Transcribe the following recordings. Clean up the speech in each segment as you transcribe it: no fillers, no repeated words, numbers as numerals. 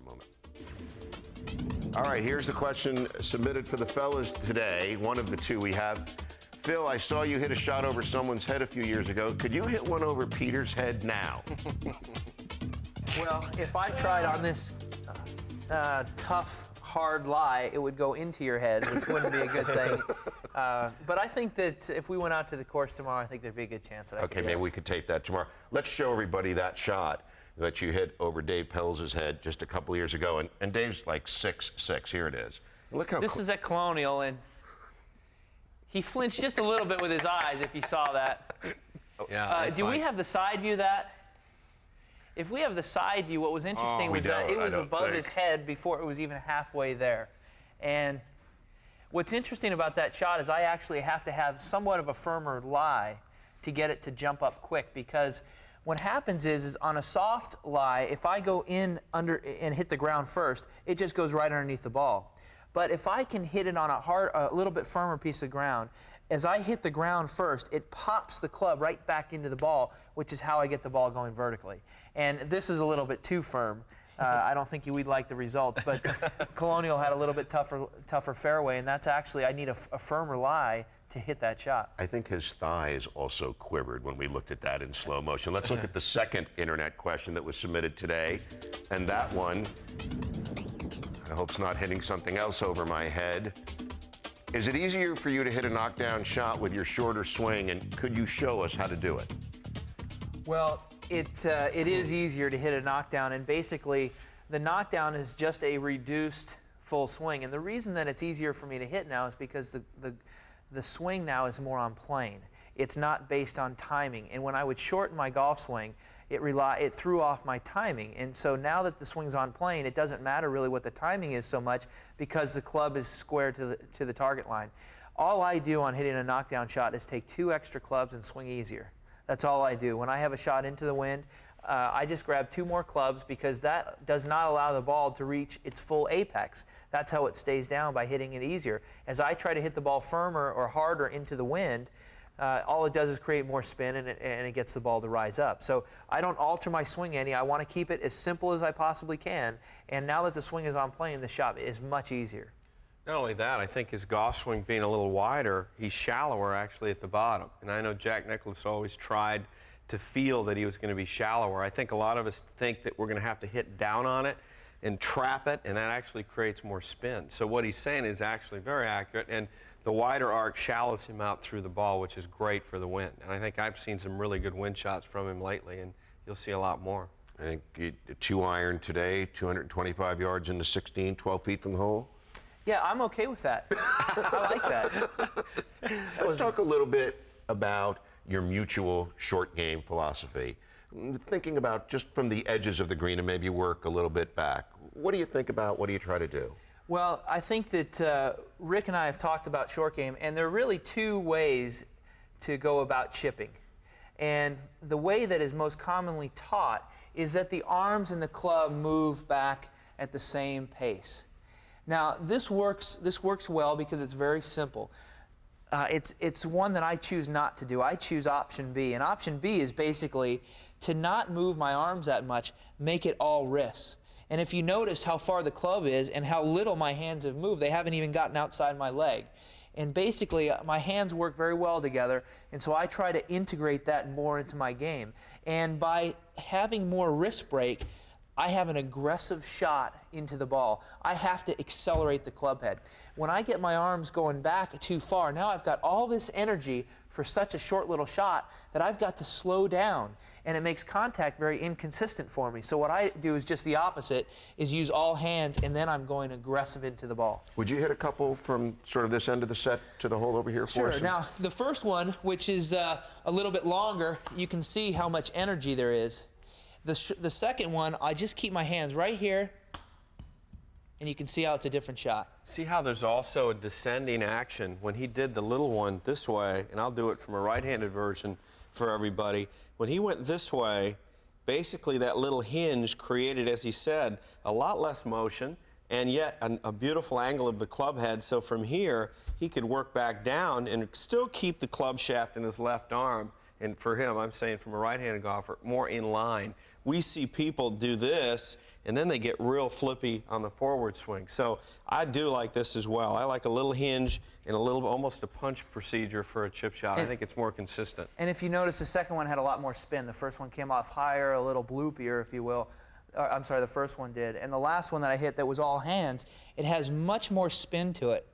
a moment. All right, here's the question submitted for the fellas today. One of the two we have. Phil, I saw you hit a shot over someone's head a few years ago. Could you hit one over Peter's head now? Well, if I tried on this tough, hard lie, it would go into your head, which wouldn't be a good thing. But I think that if we went out to the course tomorrow, I think there'd be a good chance that I could Okay, maybe we could tape that tomorrow. Let's show everybody that shot that you hit over Dave Pelz's head just a couple years ago. And Dave's like 6'6". Here it is. Look how This is at Colonial, and he flinched just a little bit with his eyes, if you saw that. Yeah. Do we have the side view of that? If we have the side view, what was interesting was that it was above his head before it was even halfway there. And what's interesting about that shot is I actually have to have somewhat of a firmer lie to get it to jump up quick, because what happens is on a soft lie, if I go in under and hit the ground first, it just goes right underneath the ball. But if I can hit it on a little bit firmer piece of ground, as I hit the ground first, it pops the club right back into the ball, which is how I get the ball going vertically. And this is a little bit too firm. I don't think we'd like the results, but Colonial had a little bit tougher fairway, and that's actually, I need a firmer lie to hit that shot. I think his thighs also quivered when we looked at that in slow motion. Let's look at the second internet question that was submitted today. And that one, I hope it's not hitting something else over my head. Is it easier for you to hit a knockdown shot with your shorter swing, and could you show us how to do it? Well, it is easier to hit a knockdown, and basically the knockdown is just a reduced full swing. And the reason that it's easier for me to hit now is because the swing now is more on plane. It's not based on timing. And when I would shorten my golf swing, it threw off my timing. And so now that the swing's on plane, it doesn't matter really what the timing is so much, because the club is square to the target line. All I do on hitting a knockdown shot is take 2 extra clubs and swing easier. That's all I do. When I have a shot into the wind, I just grab 2 more clubs, because that does not allow the ball to reach its full apex. That's how it stays down, by hitting it easier. As I try to hit the ball firmer or harder into the wind, all it does is create more spin, and it gets the ball to rise up. So I don't alter my swing any. I want to keep it as simple as I possibly can. And now that the swing is on plane, the shot is much easier. Not only that, I think his golf swing being a little wider, he's shallower actually at the bottom. And I know Jack Nicklaus always tried to feel that he was going to be shallower. I think a lot of us think that we're going to have to hit down on it and trap it, and that actually creates more spin. So what he's saying is actually very accurate, and the wider arc shallows him out through the ball, which is great for the wind. And I think I've seen some really good wind shots from him lately, and you'll see a lot more. I think 2-iron today, 225 yards into 16, 12 feet from the hole. Yeah, I'm okay with that. I like that. Let's talk a little bit about your mutual short game philosophy. Thinking about just from the edges of the green and maybe work a little bit back. What do you think about? What do you try to do? Well, I think that Rick and I have talked about short game, and there are really 2 ways to go about chipping. And the way that is most commonly taught is that the arms and the club move back at the same pace. Now, this works well because it's very simple. It's one that I choose not to do. I choose option B, and option B is basically to not move my arms that much, make it all wrists. And if you notice how far the club is and how little my hands have moved, they haven't even gotten outside my leg. And basically, my hands work very well together, and so I try to integrate that more into my game. And by having more wrist break, I have an aggressive shot into the ball. I have to accelerate the club head. When I get my arms going back too far, now I've got all this energy for such a short little shot that I've got to slow down, and it makes contact very inconsistent for me. So what I do is just the opposite, is use all hands, and then I'm going aggressive into the ball. Would you hit a couple from sort of this end of the set to the hole over here for us? Sure. Now, the first one, which is a little bit longer, you can see how much energy there is. The second one, I just keep my hands right here, and you can see how it's a different shot. See how there's also a descending action. When he did the little one this way, and I'll do it from a right-handed version for everybody, when he went this way, basically that little hinge created, as he said, a lot less motion, and yet a beautiful angle of the club head. So from here, he could work back down and still keep the club shaft in his left arm. And for him, I'm saying from a right-handed golfer, more in line we see people do this, and then they get real flippy on the forward swing. So I do like this as well. I like a little hinge and a little, almost a punch procedure for a chip shot. I think it's more consistent. And if you notice, the second one had a lot more spin. The first one came off higher, a little bloopier, if you will. I'm sorry, the first one did. And the last one that I hit that was all hands, it has much more spin to it.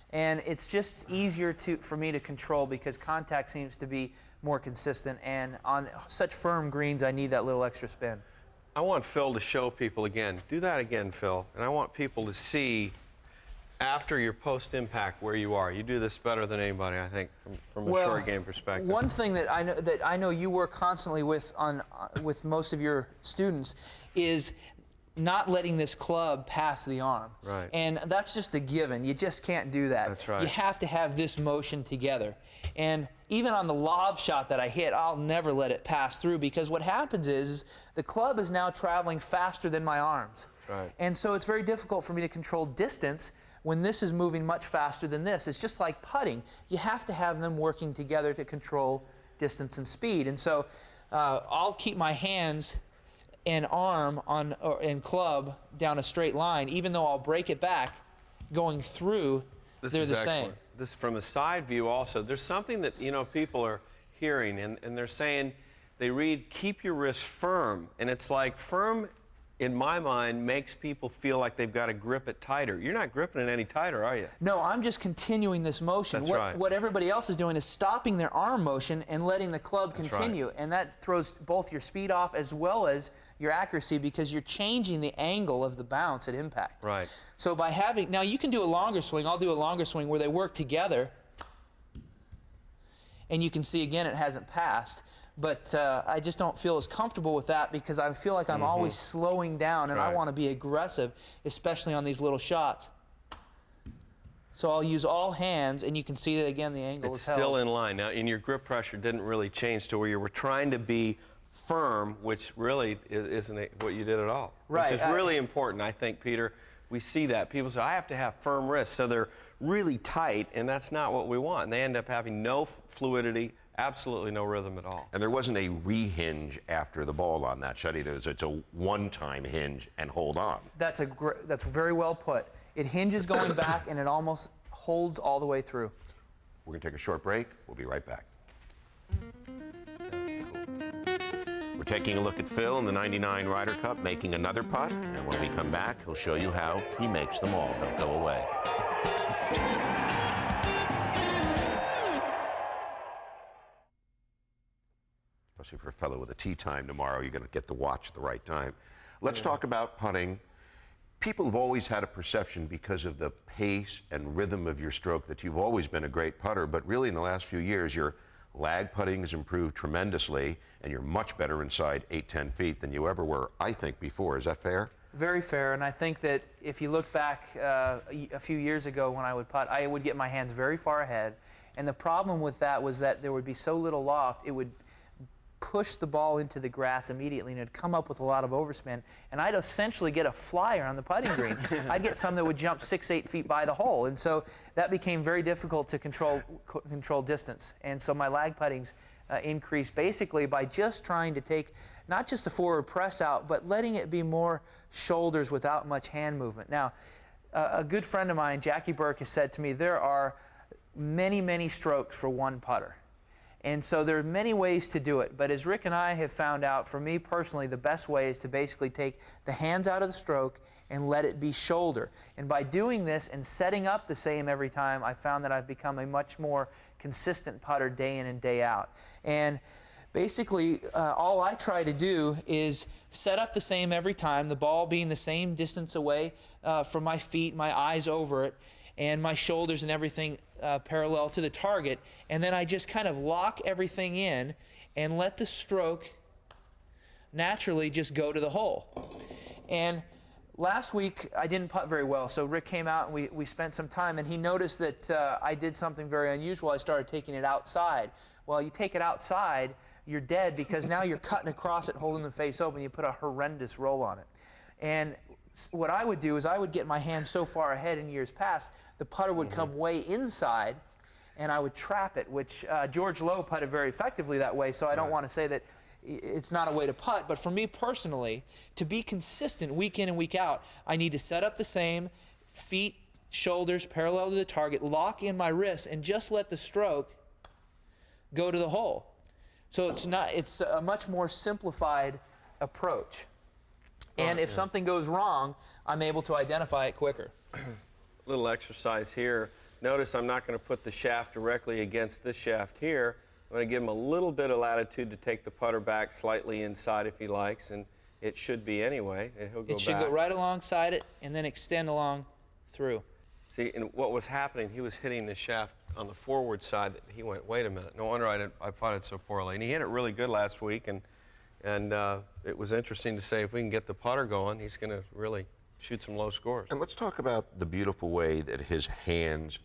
And it's just easier for me to control because contact seems to be more consistent. And on such firm greens, I need that little extra spin. I want Phil to show people again. Do that again, Phil. And I want people to see after your post-impact where you are. You do this better than anybody, I think, from a short game perspective. One thing that I know you work constantly with with most of your students is not letting this club pass the arm. Right. And that's just a given. You just can't do that. That's right. You have to have this motion together. And even on the lob shot that I hit, I'll never let it pass through because what happens is the club is now traveling faster than my arms. Right. And so it's very difficult for me to control distance when this is moving much faster than this. It's just like putting. You have to have them working together to control distance and speed. And so I'll keep my hands and arm and club down a straight line, even though I'll break it back going through, they're the same. This from a side view also, there's something that, you know, people are hearing and they're saying, they read, keep your wrist firm. And it's like firm, in my mind, makes people feel like they've got to grip it tighter. You're not gripping it any tighter, are you? No, I'm just continuing this motion. That's right. What everybody else is doing is stopping their arm motion and letting the club continue. Right. And that throws both your speed off as well as your accuracy because you're changing the angle of the bounce at impact. Right. So by having, now you can do a longer swing. I'll do a longer swing where they work together. And you can see again it hasn't passed. But I just don't feel as comfortable with that because I feel like I'm always slowing down and I want to be aggressive, especially on these little shots. So I'll use all hands, and you can see that again the angle is held. It's still in line. Now, and your grip pressure didn't really change to where you were trying to be firm, which really isn't what you did at all. Right. Which is really important, I think, Peter. We see that. People say, I have to have firm wrists, so they're really tight, and that's not what we want. And they end up having no fluidity, absolutely no rhythm at all. And there wasn't a re-hinge after the ball on that shot either. It's a one-time hinge and hold on. That's very well put. It hinges going back, and it almost holds all the way through. We're going to take a short break. We'll be right back. We're taking a look at Phil in the 99 Ryder Cup making another putt. And when we come back, he'll show you how he makes them all. Don't go away. Especially for a fellow with a tee time tomorrow, you're going to get the watch at the right time. Let's talk about putting. People have always had a perception because of the pace and rhythm of your stroke that you've always been a great putter, but really in the last few years, your lag putting has improved tremendously, and you're much better inside 8-10 feet than you ever were, I think, before. Is that fair? Very fair, and I think that if you look back a few years ago when I would putt, I would get my hands very far ahead, and the problem with that was that there would be so little loft, it would push the ball into the grass immediately and it'd come up with a lot of overspin, and I'd essentially get a flyer on the putting green. I'd get some that would jump 6-8 feet by the hole, and so that became very difficult to control distance, and so my lag puttings increased basically by just trying to take not just the forward press out, but letting it be more shoulders without much hand movement. Now, a good friend of mine, Jackie Burke, has said to me there are many, many strokes for one putter. And so there are many ways to do it, but as Rick and I have found out, for me personally, the best way is to basically take the hands out of the stroke and let it be shoulder. And by doing this and setting up the same every time, I found that I've become a much more consistent putter day in and day out. And basically, all I try to do is set up the same every time, the ball being the same distance away from my feet, my eyes over it, and my shoulders and everything parallel to the target, and then I just kind of lock everything in and let the stroke naturally just go to the hole. And last week I didn't putt very well, so Rick came out and we spent some time, and he noticed that I did something very unusual. I started taking it outside. Well, you take it outside, you're dead, because now you're cutting across it, holding the face open. You put a horrendous roll on it. And what I would do is I would get my hand so far ahead in years past, the putter would come way inside, and I would trap it, which George Lowe putted very effectively that way, so I don't want to say that it's not a way to putt. But for me personally, to be consistent week in and week out, I need to set up the same, feet, shoulders parallel to the target, lock in my wrists, and just let the stroke go to the hole. So it's a much more simplified approach. And if something goes wrong, I'm able to identify it quicker. Little exercise here. Notice I'm not going to put the shaft directly against this shaft here. I'm going to give him a little bit of latitude to take the putter back slightly inside if he likes, and it should be anyway. And he'll go It should back. go right alongside it and then extend along through. See, and what was happening, he was hitting the shaft on the forward side. He went, wait a minute, no wonder I putted so poorly. And he hit it really good last week, and it was interesting to say if we can get the putter going, he's going to really shoot some low scores. And let's talk about the beautiful way that his hands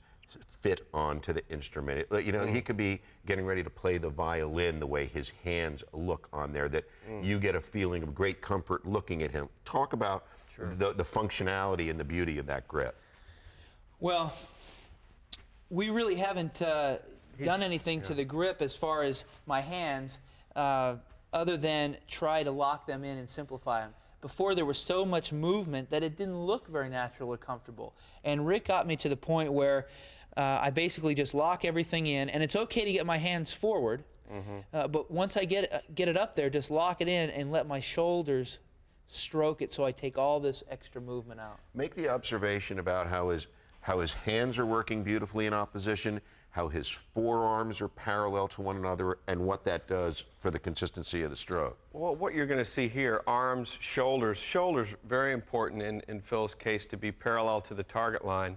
fit onto the instrument. You know, he could be getting ready to play the violin the way his hands look on there, that you get a feeling of great comfort looking at him. Talk about the functionality and the beauty of that grip. Well, we really haven't done anything to the grip as far as my hands, other than try to lock them in and simplify them. Before, there was so much movement that it didn't look very natural or comfortable. And Rick got me to the point where I basically just lock everything in, and it's okay to get my hands forward, but once I get it up there, just lock it in and let my shoulders stroke it so I take all this extra movement out. Make the observation about how his hands are working beautifully in opposition, how his forearms are parallel to one another, and what that does for the consistency of the stroke. Well, what you're going to see here, arms, shoulders. Shoulders, very important in Phil's case to be parallel to the target line,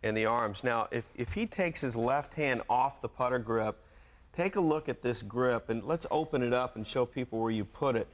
and the arms. Now, if he takes his left hand off the putter grip, take a look at this grip, and let's open it up and show people where you put it.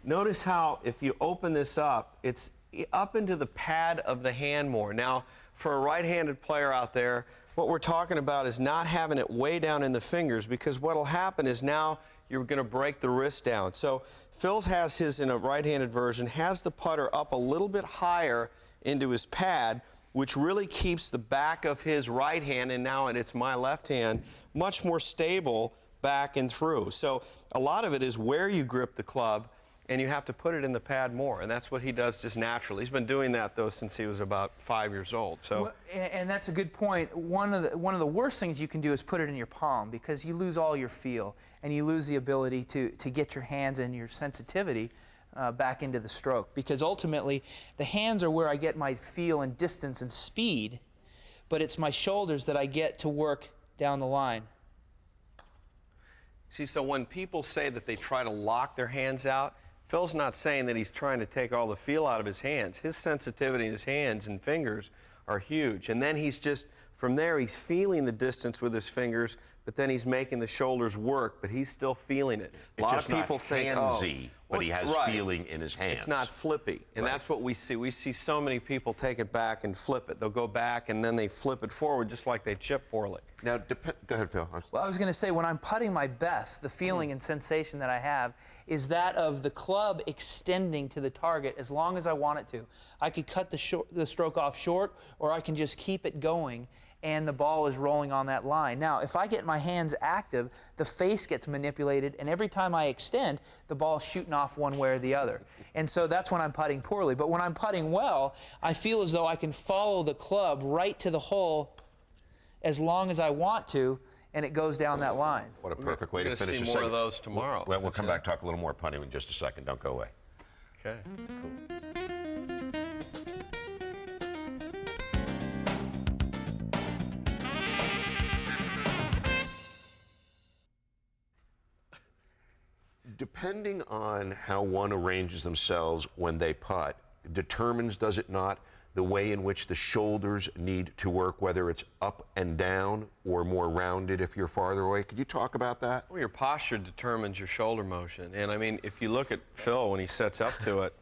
Notice how if you open this up, it's up into the pad of the hand more. Now, for a right-handed player out there, what we're talking about is not having it way down in the fingers, because what'll happen is now you're going to break the wrist down. So Phil's has his, in a right-handed version, has the putter up a little bit higher into his pad, which really keeps the back of his right hand, and now it's my left hand, much more stable back and through. So a lot of it is where you grip the club, and you have to put it in the pad more, and that's what he does just naturally. He's been doing that, though, since he was about 5 years old. So, well, and that's a good point. One of the worst things you can do is put it in your palm, because you lose all your feel, and you lose the ability to get your hands and your sensitivity back into the stroke, because ultimately the hands are where I get my feel and distance and speed, but it's my shoulders that I get to work down the line. see, so when people say that they try to lock their hands out, Phil's not saying that he's trying to take all the feel out of his hands. His sensitivity in his hands and fingers are huge. And then he's just, from there, he's feeling the distance with his fingers, but then he's making the shoulders work, but he's still feeling it. A lot of people think, handsy, but he has feeling in his hands. It's not flippy, and that's what we see. We see so many people take it back and flip it. They'll go back and then they flip it forward just like they chip poorly. Now, go ahead, Phil. Well, I was going to say, when I'm putting my best, the feeling and sensation that I have is that of the club extending to the target as long as I want it to. I could cut the stroke off short, or I can just keep it going, and the ball is rolling on that line. Now, if I get my hands active, the face gets manipulated, and every time I extend, the ball's shooting off one way or the other. And so that's when I'm putting poorly. But when I'm putting well, I feel as though I can follow the club right to the hole as long as I want to, and it goes down that line. What a perfect way to finish We're going to the see more segment. of those tomorrow. Well, we'll come back, talk a little more putting in just a second. Don't go away. Okay. Cool. Depending on how one arranges themselves when they putt, determines, does it not, the way in which the shoulders need to work, whether it's up and down or more rounded if you're farther away. Could you talk about that? Well, your posture determines your shoulder motion. And I mean, if you look at Phil when he sets up to it,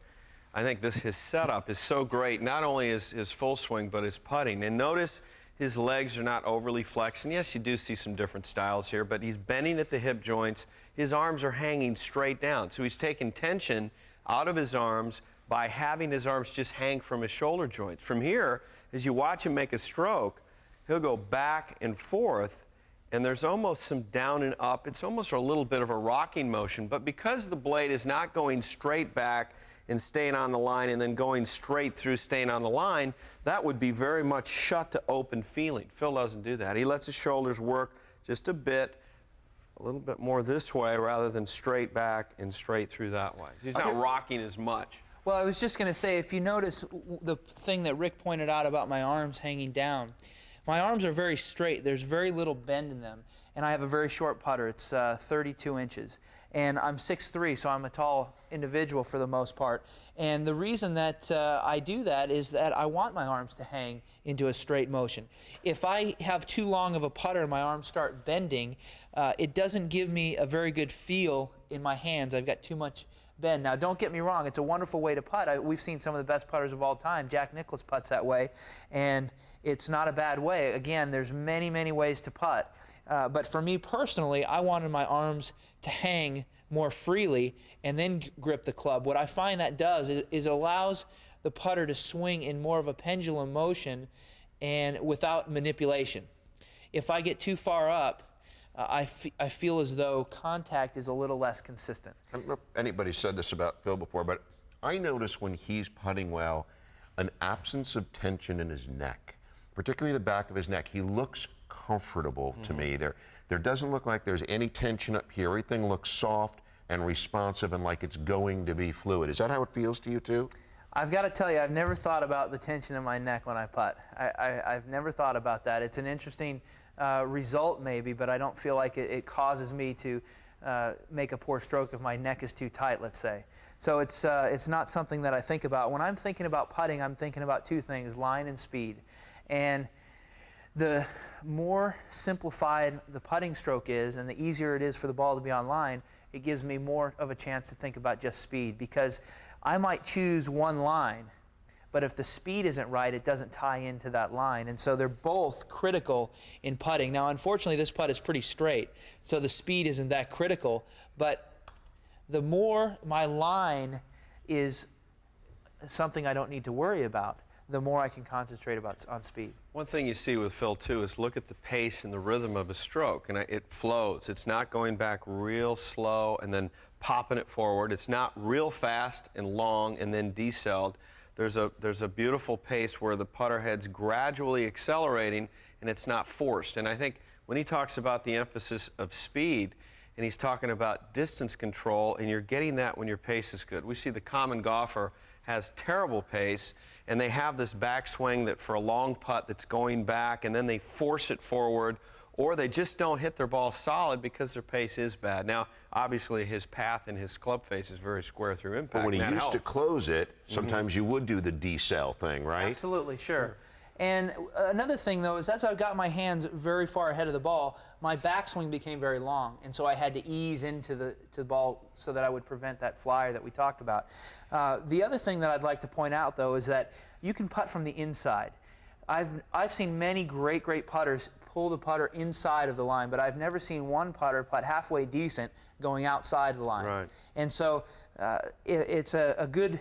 I think his setup is so great, not only his full swing, but his putting. And notice his legs are not overly flexed. And yes, you do see some different styles here, but he's bending at the hip joints. His arms are hanging straight down. So he's taking tension out of his arms by having his arms just hang from his shoulder joints. From here, as you watch him make a stroke, he'll go back and forth, and there's almost some down and up. It's almost a little bit of a rocking motion, but because the blade is not going straight back and staying on the line and then going straight through staying on the line, that would be very much shut to open feeling. Phil doesn't do that. He lets his shoulders work just a little bit more this way rather than straight back and straight through that way. He's not rocking as much. Well, I was just going to say, if you notice the thing that Rick pointed out about my arms hanging down, my arms are very straight. There's very little bend in them, and I have a very short putter. It's 32 inches, and I'm 6'3", so I'm a tall individual for the most part. And the reason that I do that is that I want my arms to hang into a straight motion. If I have too long of a putter and my arms start bending, it doesn't give me a very good feel in my hands. I've got too much bend. Now, don't get me wrong, it's a wonderful way to putt. We've seen some of the best putters of all time. Jack Nicklaus putts that way, and it's not a bad way. Again, there's many, many ways to putt. But for me personally, I wanted my arms to hang more freely and then grip the club. What I find that does is it allows the putter to swing in more of a pendulum motion and without manipulation. If I get too far up, I feel as though contact is a little less consistent. I don't know if anybody said this about Phil before, but I notice when he's putting well, an absence of tension in his neck, particularly the back of his neck. He looks comfortable to me. There doesn't look like there's any tension up here. Everything looks soft and responsive and like it's going to be fluid. Is that how it feels to you too? I've got to tell you, I've never thought about the tension in my neck when I putt. I've never thought about that. It's an interesting result maybe, but I don't feel like it causes me to make a poor stroke if my neck is too tight, let's say. So it's not something that I think about. When I'm thinking about putting, I'm thinking about two things, line and speed. And the more simplified the putting stroke is and the easier it is for the ball to be on line, it gives me more of a chance to think about just speed, because I might choose one line, but if the speed isn't right, it doesn't tie into that line. And so they're both critical in putting. Now, unfortunately, this putt is pretty straight, so the speed isn't that critical. But the more my line is something I don't need to worry about, the more I can concentrate on speed. One thing you see with Phil, too, is look at the pace and the rhythm of a stroke, and it flows. It's not going back real slow and then popping it forward. It's not real fast and long and then decelled. There's a beautiful pace where the putter head's gradually accelerating and it's not forced. And I think when he talks about the emphasis of speed, and he's talking about distance control, and you're getting that when your pace is good. We see the common golfer has terrible pace, and they have this backswing that for a long putt that's going back, and then they force it forward, or they just don't hit their ball solid because their pace is bad. Now, obviously, his path and his club face is very square through impact. But when he used to close it, sometimes you would do the decel thing, right? Absolutely, sure. And another thing, though, is as I got my hands very far ahead of the ball, my backswing became very long, and so I had to ease into the ball so that I would prevent that flyer that we talked about. The other thing that I'd like to point out, though, is that you can putt from the inside. I've seen many great putters pull the putter inside of the line, but I've never seen one putter putt halfway decent going outside the line. Right. And so it's a good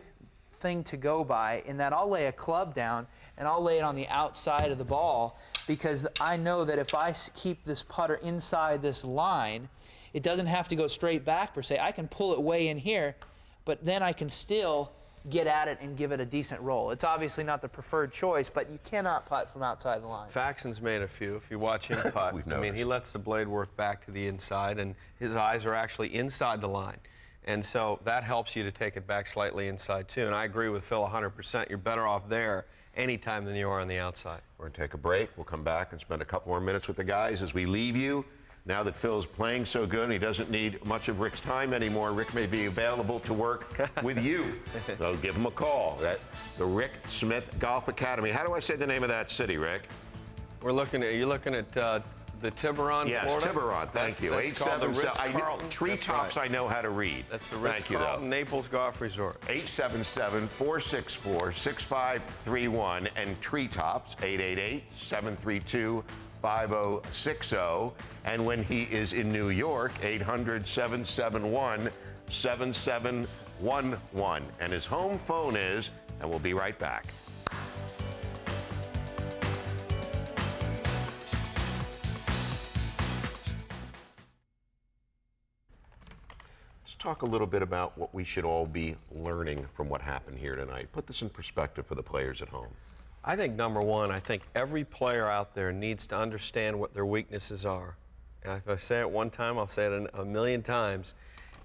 thing to go by in that I'll lay a club down and I'll lay it on the outside of the ball, because I know that if I keep this putter inside this line, it doesn't have to go straight back per se. I can pull it way in here, but then I can still get at it and give it a decent roll. It's obviously not the preferred choice, but you cannot putt from outside the line. Faxon's made a few. If you watch him putt, We've I mean, he lets the blade work back to the inside, and his eyes are actually inside the line. And so that helps you to take it back slightly inside, too. And I agree with Phil 100%. You're better off there anytime than you are on the outside. We're going to take a break. We'll come back and spend a couple more minutes with the guys as we leave you. Now that Phil's playing so good and he doesn't need much of Rick's time anymore, Rick may be available to work with you. So give him a call. The Rick Smith Golf Academy. How do I say the name of that city, Rick? You're looking at the Tiburon, yes, Florida? Tiburon. Thank you. That's called the 877. Treetops, right. I know how to read. That's the Thank you, though. Ritz-Carlton Naples Golf Resort. 877-464-6531 and Treetops 888-732-5060. And when he is in New York, 800-771-7711. And his home phone is, and we'll be right back. talk a little bit about what we should all be learning from what happened here tonight. Put this in perspective for the players at home. I think number one, I think every player out there needs to understand what their weaknesses are. And if I say it one time, I'll say it a million times,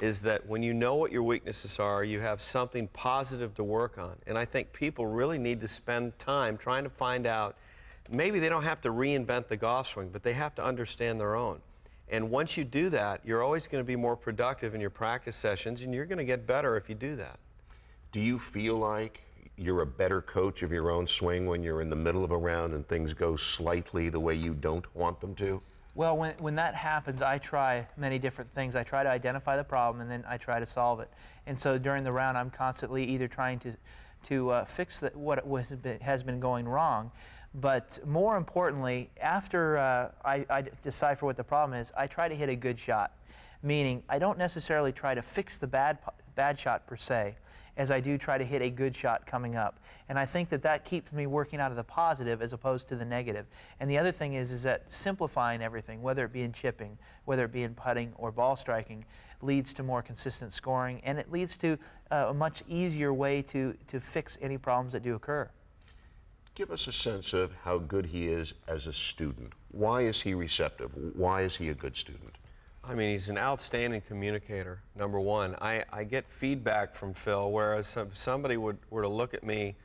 is that when you know what your weaknesses are, you have something positive to work on. And I think people really need to spend time trying to find out, maybe they don't have to reinvent the golf swing, but they have to understand their own. And once you do that, you're always going to be more productive in your practice sessions, and you're going to get better if you do that. Do you feel like you're a better coach of your own swing when you're in the middle of a round and things go slightly the way you don't want them to? Well, when that happens, I try many different things. I try to identify the problem, and then I try to solve it. And so during the round, I'm constantly either trying to fix what has been going wrong, but more importantly, after I decipher what the problem is, I try to hit a good shot, meaning I don't necessarily try to fix the bad shot per se, as I do try to hit a good shot coming up. And I think that keeps me working out of the positive as opposed to the negative. And the other thing is that simplifying everything, whether it be in chipping, whether it be in putting or ball striking, leads to more consistent scoring, and it leads to a much easier way to fix any problems that do occur. Give us a sense of how good he is as a student. Why is he receptive? Why is he a good student? I mean, he's an outstanding communicator, number one. I get feedback from Phil, whereas if somebody were to look at me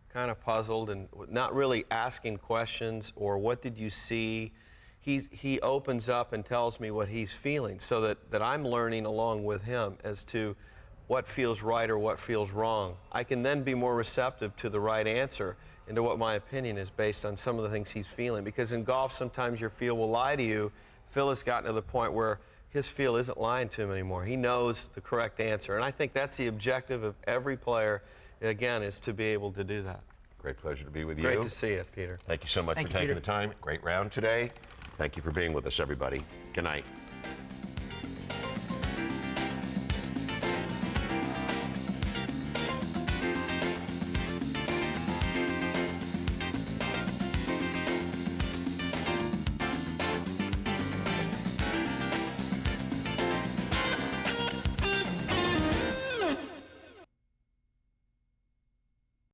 kind of puzzled and not really asking questions or what did you see, he opens up and tells me what he's feeling so that I'm learning along with him as to what feels right or what feels wrong. I can then be more receptive to the right answer and to what my opinion is based on some of the things he's feeling. Because in golf, sometimes your feel will lie to you. Phil has gotten to the point where his feel isn't lying to him anymore. He knows the correct answer. And I think that's the objective of every player, again, is to be able to do that. Great pleasure to be with you. Great to see you, Peter. Thank you so much for taking the time. Great round today. Thank you for being with us, everybody. Good night.